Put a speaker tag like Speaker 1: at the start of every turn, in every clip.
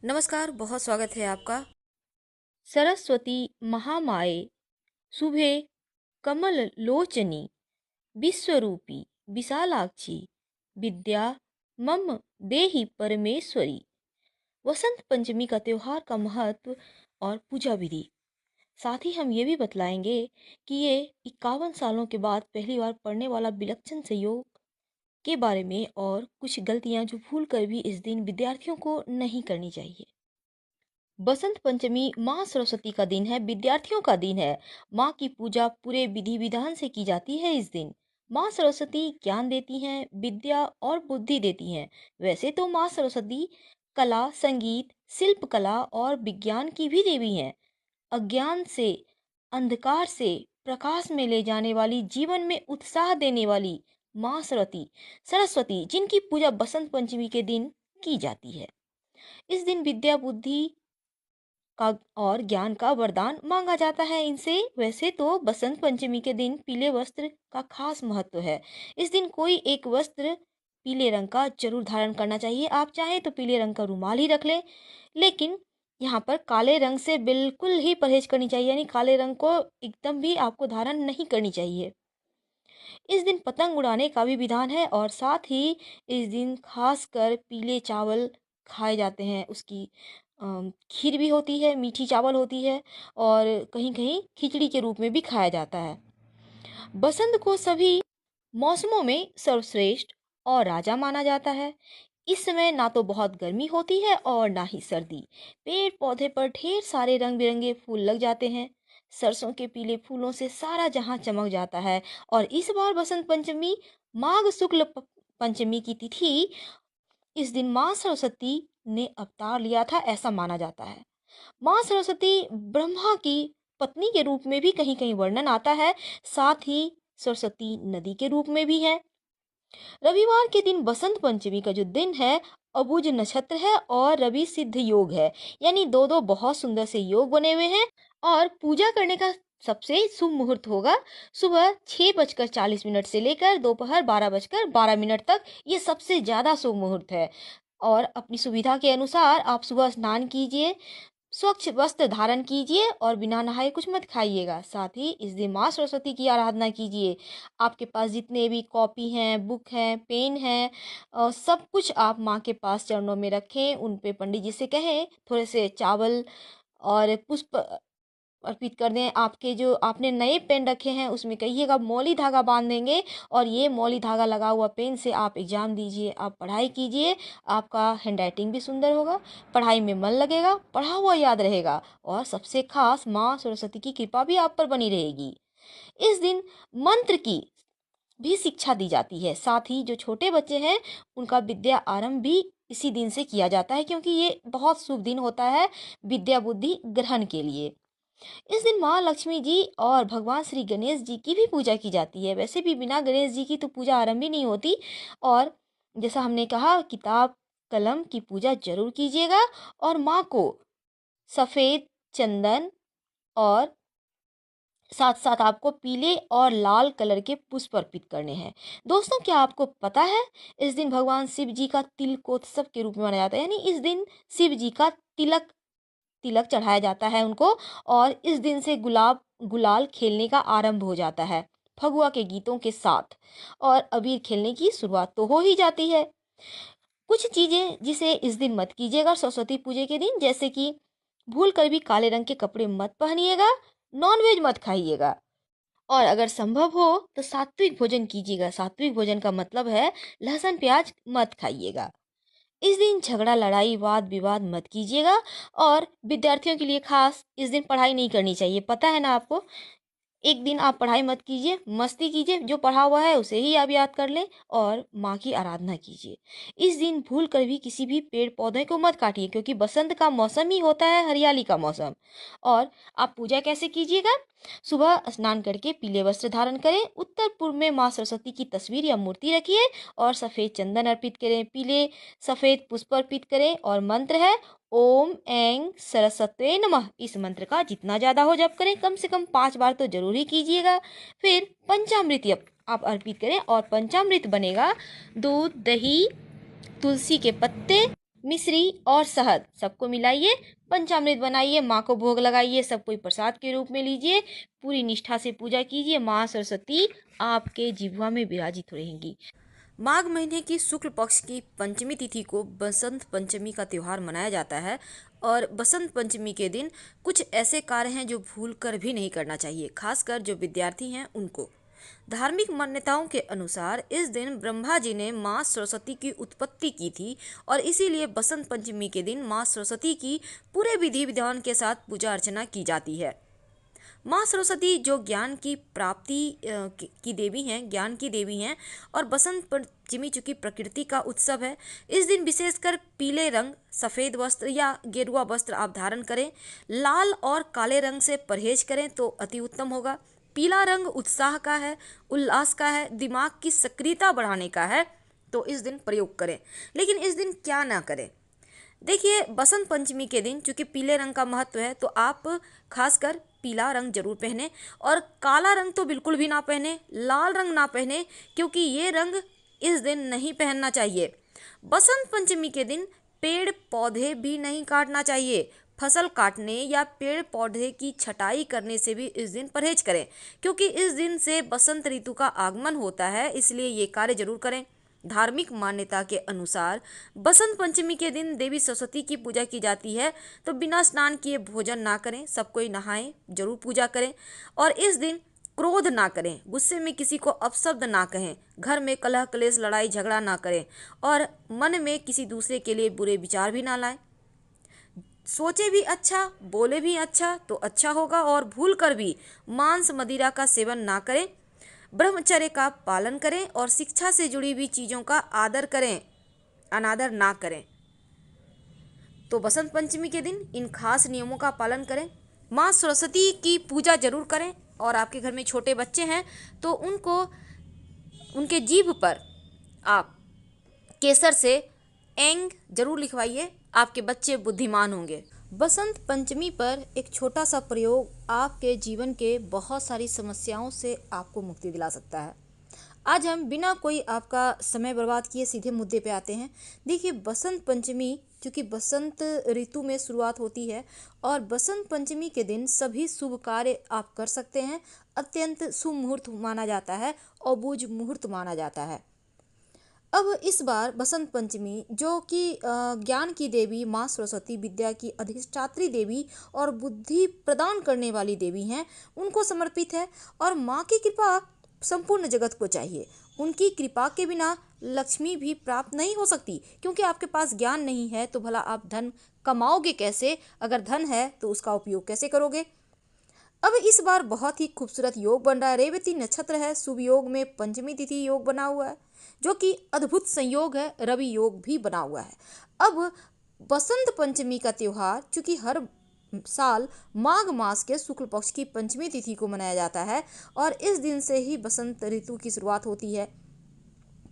Speaker 1: नमस्कार, बहुत स्वागत है आपका।
Speaker 2: सरस्वती महामाये शुभे कमल लोचनी विश्वरूपी विशालाक्षी विद्या मम देहि परमेश्वरी। वसंत पंचमी का त्योहार का महत्व और पूजा विधि। साथ ही हम ये भी बतलाएंगे कि ये 51 सालों के बाद पहली बार पड़ने वाला विलक्षण संयोग के बारे में और कुछ गलतियां जो भूल कर भी इस दिन विद्यार्थियों को नहीं करनी चाहिए। बसंत पंचमी माँ सरस्वती का दिन है, विद्यार्थियों का दिन है। माँ की पूजा पूरे विधि विधान से की जाती है इस दिन। माँ सरस्वती ज्ञान देती हैं, विद्या और बुद्धि देती हैं। वैसे तो माँ सरस्वती कला, संगीत, शिल्प कला और विज्ञान की भी देवी हैं। अज्ञान से, अंधकार से प्रकाश में ले जाने वाली, जीवन में उत्साह देने वाली माँ सरस्वती सरस्वती जिनकी पूजा बसंत पंचमी के दिन की जाती है। इस दिन विद्या, बुद्धि का और ज्ञान का वरदान मांगा जाता है इनसे। वैसे तो बसंत पंचमी के दिन पीले वस्त्र का खास महत्व है। इस दिन कोई एक वस्त्र पीले रंग का जरूर धारण करना चाहिए। आप चाहें तो पीले रंग का रुमाल ही रख लें, लेकिन यहाँ पर काले रंग से बिल्कुल ही परहेज करनी चाहिए, यानी काले रंग को एकदम भी आपको धारण नहीं करनी चाहिए। इस दिन पतंग उड़ाने का भी विधान है और साथ ही इस दिन खासकर पीले चावल खाए जाते हैं। उसकी खीर भी होती है, मीठी चावल होती है और कहीं कहीं खिचड़ी के रूप में भी खाया जाता है। बसंत को सभी मौसमों में सर्वश्रेष्ठ और राजा माना जाता है। इस समय ना तो बहुत गर्मी होती है और ना ही सर्दी। पेड़ पौधे पर ढेर सारे रंग बिरंगे फूल लग जाते हैं। सरसों के पीले फूलों से सारा जहां चमक जाता है। और इस बार बसंत पंचमी माघ शुक्ल पंचमी की तिथि, इस दिन माँ सरस्वती ने अवतार लिया था, ऐसा माना जाता है। माँ सरस्वती ब्रह्मा की पत्नी के रूप में भी कहीं कहीं वर्णन आता है। साथ ही सरस्वती नदी के रूप में भी है। रविवार के दिन बसंत पंचमी का जो दिन है, अबुझ नक्षत्र है और रवि सिद्ध योग है, यानी दो दो बहुत सुंदर से योग बने हुए हैं। और पूजा करने का सबसे शुभ मुहूर्त होगा सुबह 6:40 से लेकर दोपहर 12:12 तक। ये सबसे ज्यादा शुभ मुहूर्त है। और अपनी सुविधा के अनुसार आप सुबह स्नान कीजिए, स्वच्छ वस्त्र धारण कीजिए और बिना नहाए कुछ मत खाइएगा। साथ ही इस दिन माँ सरस्वती की आराधना कीजिए। आपके पास जितने भी कॉपी हैं, बुक हैं, पेन हैं, सब कुछ आप माँ के पास चरणों में रखें। उन पे पंडित जी से कहें थोड़े से चावल और पुष्प अर्पित कर दें। आपके जो आपने नए पेन रखे हैं उसमें कहिएगा मौली धागा बांध देंगे और ये मौली धागा लगा हुआ पेन से आप एग्जाम दीजिए, आप पढ़ाई कीजिए। आपका हैंडराइटिंग भी सुंदर होगा, पढ़ाई में मन लगेगा, पढ़ा हुआ याद रहेगा और सबसे खास माँ सरस्वती की कृपा भी आप पर बनी रहेगी। इस दिन मंत्र की भी शिक्षा दी जाती है। साथ ही जो छोटे बच्चे हैं उनका विद्या आरंभ भी इसी दिन से किया जाता है, क्योंकि ये बहुत शुभ दिन होता है विद्या बुद्धि ग्रहण के लिए। इस दिन माँ लक्ष्मी जी और भगवान श्री गणेश जी की भी पूजा की जाती है। वैसे भी बिना गणेश जी की तो पूजा आरंभ ही नहीं होती। और जैसा हमने कहा, किताब कलम की पूजा जरूर कीजिएगा। और माँ को सफेद चंदन और साथ साथ आपको पीले और लाल कलर के पुष्प अर्पित करने हैं। दोस्तों, क्या आपको पता है इस दिन भगवान शिव जी का तिलकोत्सव के रूप में मनाया जाता है, यानी इस दिन शिव जी का तिलक तिलक चढ़ाया जाता है उनको। और इस दिन से गुलाल खेलने का आरंभ हो जाता है फगुआ के गीतों के साथ। और अबीर खेलने की शुरुआत तो हो ही जाती है। कुछ चीजें जिसे इस दिन मत कीजिएगा सरस्वती पूजा के दिन, जैसे कि भूल कर भी काले रंग के कपड़े मत पहनिएगा, नॉनवेज मत खाइएगा और अगर संभव हो तो सात्विक भोजन कीजिएगा। सात्विक भोजन का मतलब है लहसुन प्याज मत खाइएगा। इस दिन झगड़ा लड़ाई वाद विवाद मत कीजिएगा। और विद्यार्थियों के लिए खास इस दिन पढ़ाई नहीं करनी चाहिए, पता है ना आपको। एक दिन आप पढ़ाई मत कीजिए, मस्ती कीजिए, जो पढ़ा हुआ है उसे ही आप याद कर लें और माँ की आराधना कीजिए। इस दिन भूल कर भी किसी भी पेड़ पौधे को मत काटिए, क्योंकि बसंत का मौसम ही होता है हरियाली का मौसम। और आप पूजा कैसे कीजिएगा? सुबह स्नान करके पीले वस्त्र धारण करें, उत्तर पूर्व में माँ सरस्वती की तस्वीर या मूर्ति रखिए और सफेद चंदन अर्पित करें, पीले सफेद पुष्प अर्पित करें। और मंत्र है ओम ऐं सरस्वते नमः। इस मंत्र का जितना ज्यादा हो जप करें, कम से कम 5 बार तो जरूर ही कीजिएगा। फिर पंचामृत आप अर्पित करें और पंचामृत बनेगा दूध, दही, तुलसी के पत्ते मिश्री और शहद सबको मिलाइए, पंचामृत बनाइए, माँ को भोग लगाइए, सब कोई प्रसाद के रूप में लीजिए, पूरी निष्ठा से पूजा कीजिए। माँ सरस्वती आपके जिह्वा में विराजित रहेंगी।
Speaker 1: माघ महीने की शुक्ल पक्ष की पंचमी तिथि को बसंत पंचमी का त्यौहार मनाया जाता है और बसंत पंचमी के दिन कुछ ऐसे कार्य हैं जो भूल कर भी नहीं करना चाहिए, खासकर जो विद्यार्थी हैं उनको। धार्मिक मान्यताओं के अनुसार इस दिन ब्रह्मा जी ने माँ सरस्वती की उत्पत्ति की थी और इसीलिए बसंत पंचमी के दिन माँ सरस्वती की पूरे विधि विधान के साथ पूजा अर्चना की जाती है। माँ सरस्वती जो ज्ञान की प्राप्ति की देवी हैं, ज्ञान की देवी हैं और बसंत पंचमी चूँकि प्रकृति का उत्सव है, इस दिन विशेषकर पीले रंग, सफ़ेद वस्त्र या गेरुआ वस्त्र आप धारण करें। लाल और काले रंग से परहेज करें तो अति उत्तम होगा। पीला रंग उत्साह का है, उल्लास का है, दिमाग की सक्रियता बढ़ाने का है, तो इस दिन प्रयोग करें। लेकिन इस दिन क्या ना करें? देखिए, बसंत पंचमी के दिन चूंकि पीले रंग का महत्व है तो आप खासकर पीला रंग जरूर पहने और काला रंग तो बिल्कुल भी ना पहने, लाल रंग ना पहने, क्योंकि ये रंग इस दिन नहीं पहनना चाहिए। बसंत पंचमी के दिन पेड़ पौधे भी नहीं काटना चाहिए। फसल काटने या पेड़ पौधे की छटाई करने से भी इस दिन परहेज करें, क्योंकि इस दिन से बसंत ऋतु का आगमन होता है, इसलिए ये कार्य जरूर करें। धार्मिक मान्यता के अनुसार बसंत पंचमी के दिन देवी सरस्वती की पूजा की जाती है, तो बिना स्नान किए भोजन ना करें, सब कोई नहाएं, जरूर पूजा करें और इस दिन क्रोध ना करें, गुस्से में किसी को अपशब्द ना कहें, घर में कलह कलेश लड़ाई झगड़ा ना करें और मन में किसी दूसरे के लिए बुरे विचार भी ना लाएं। सोचे भी अच्छा, बोले भी अच्छा तो अच्छा होगा और भूल कर भी मांस मदिरा का सेवन ना करें। ब्रह्मचर्य का पालन करें और शिक्षा से जुड़ी हुई चीज़ों का आदर करें, अनादर ना करें। तो बसंत पंचमी के दिन इन खास नियमों का पालन करें। माँ सरस्वती की पूजा जरूर करें और आपके घर में छोटे बच्चे हैं तो उनको उनके जीभ पर आप केसर से एंग जरूर लिखवाइए, आपके बच्चे बुद्धिमान होंगे। बसंत पंचमी पर एक छोटा सा प्रयोग आपके जीवन के बहुत सारी समस्याओं से आपको मुक्ति दिला सकता है। आज हम बिना कोई आपका समय बर्बाद किए सीधे मुद्दे पे आते हैं। देखिए, बसंत पंचमी क्योंकि बसंत ऋतु में शुरुआत होती है और बसंत पंचमी के दिन सभी शुभ कार्य आप कर सकते हैं। अत्यंत शुभ मुहूर्त माना जाता है और बुझ मुहूर्त माना जाता है। अब इस बार बसंत पंचमी जो कि ज्ञान की देवी माँ सरस्वती, विद्या की अधिष्ठात्री देवी और बुद्धि प्रदान करने वाली देवी हैं, उनको समर्पित है और माँ की कृपा संपूर्ण जगत को चाहिए। उनकी कृपा के बिना लक्ष्मी भी प्राप्त नहीं हो सकती, क्योंकि आपके पास ज्ञान नहीं है तो भला आप धन कमाओगे कैसे? अगर धन है तो उसका उपयोग कैसे करोगे? अब इस बार बहुत ही खूबसूरत योग बन रहा है। रेवती नक्षत्र है, शुभ योग में पंचमी तिथि योग बना हुआ है जो कि अद्भुत संयोग है। रवि योग भी बना हुआ है। अब बसंत पंचमी का त्योहार चूंकि हर साल माघ मास के शुक्ल पक्ष की पंचमी तिथि को मनाया जाता है और इस दिन से ही बसंत ऋतु की शुरुआत होती है।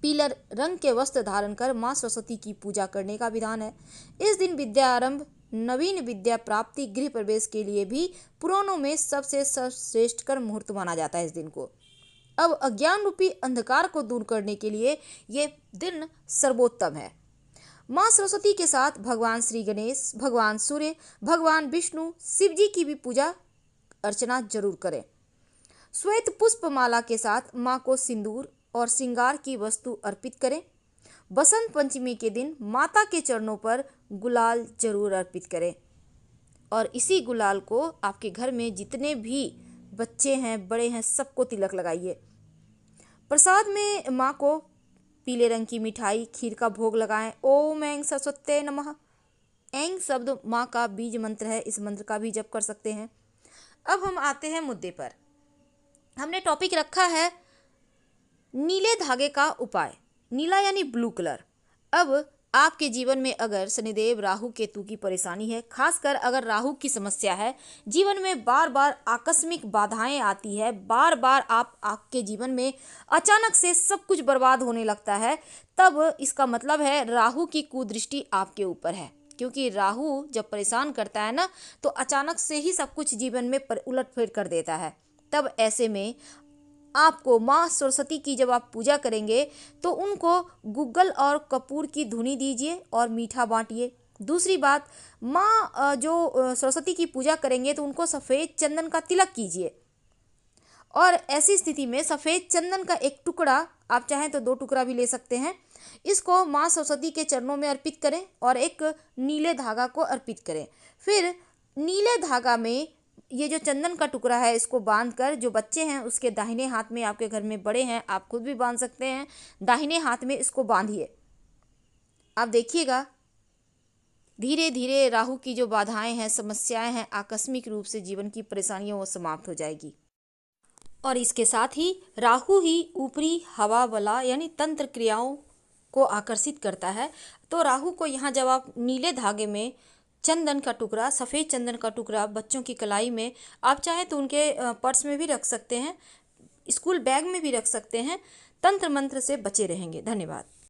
Speaker 1: पीला रंग के वस्त्र धारण कर माँ सरस्वती की पूजा करने का विधान है। इस दिन विद्या आरंभ, नवीन विद्या प्राप्ति, गृह प्रवेश के लिए भी पुराणों में सबसे सर्वश्रेष्ठ कर मुहूर्त माना जाता है इस दिन को। अब अज्ञान रूपी अंधकार को दूर करने के लिए ये दिन सर्वोत्तम है। माँ सरस्वती के साथ भगवान श्री गणेश, भगवान सूर्य, भगवान विष्णु, शिव जी की भी पूजा अर्चना जरूर करें। श्वेत पुष्प माला के साथ माँ को सिंदूर और श्रृंगार की वस्तु अर्पित करें। बसंत पंचमी के दिन माता के चरणों पर गुलाल जरूर अर्पित करें और इसी गुलाल को आपके घर में जितने भी बच्चे हैं, बड़े हैं, सबको तिलक लगाइए। प्रसाद में माँ को पीले रंग की मिठाई, खीर का भोग लगाएं। ओम ऐं सरस्वत्यै नमः। ऐं शब्द माँ का बीज मंत्र है, इस मंत्र का भी जप कर सकते हैं। अब हम आते हैं मुद्दे पर। हमने टॉपिक रखा है नीले धागे का उपाय। नीला यानी ब्लू कलर। अब आपके जीवन में अगर शनिदेव, राहु, केतु की परेशानी है, खासकर अगर राहु की समस्या है, जीवन में बार बार आकस्मिक बाधाएं आती है, बार बार आपके जीवन में अचानक से सब कुछ बर्बाद होने लगता है, तब इसका मतलब है राहु की कुदृष्टि आपके ऊपर है। क्योंकि राहु जब परेशान करता है ना, तो अचानक से ही सब कुछ जीवन में उलट फेर कर देता है। तब ऐसे में आपको माँ सरस्वती की जब आप पूजा करेंगे तो उनको गूगल और कपूर की धुनी दीजिए और मीठा बांटिए। दूसरी बात, माँ जो सरस्वती की पूजा करेंगे तो उनको सफ़ेद चंदन का तिलक कीजिए और ऐसी स्थिति में सफ़ेद चंदन का एक टुकड़ा, आप चाहें तो 2 टुकड़ा भी ले सकते हैं, इसको माँ सरस्वती के चरणों में अर्पित करें और एक नीले धागा को अर्पित करें। फिर नीले धागा में ये जो चंदन का टुकड़ा है इसको बांधकर जो बच्चे हैं उसके दाहिने हाथ में, आपके घर में बड़े हैं आप खुद भी बांध सकते हैं, दाहिने हाथ में इसको बांधिए। आप देखिएगा धीरे धीरे राहु की जो बाधाएं हैं, समस्याएं हैं, आकस्मिक रूप से जीवन की परेशानियां वो समाप्त हो जाएगी। और इसके साथ ही राहु ही ऊपरी हवा बला यानी तंत्र क्रियाओं को आकर्षित करता है। तो राहु को यहाँ जब आप नीले धागे में चंदन का टुकड़ा, सफ़ेद चंदन का टुकड़ा बच्चों की कलाई में, आप चाहें तो उनके पर्स में भी रख सकते हैं, स्कूल बैग में भी रख सकते हैं, तंत्र मंत्र से बचे रहेंगे। धन्यवाद।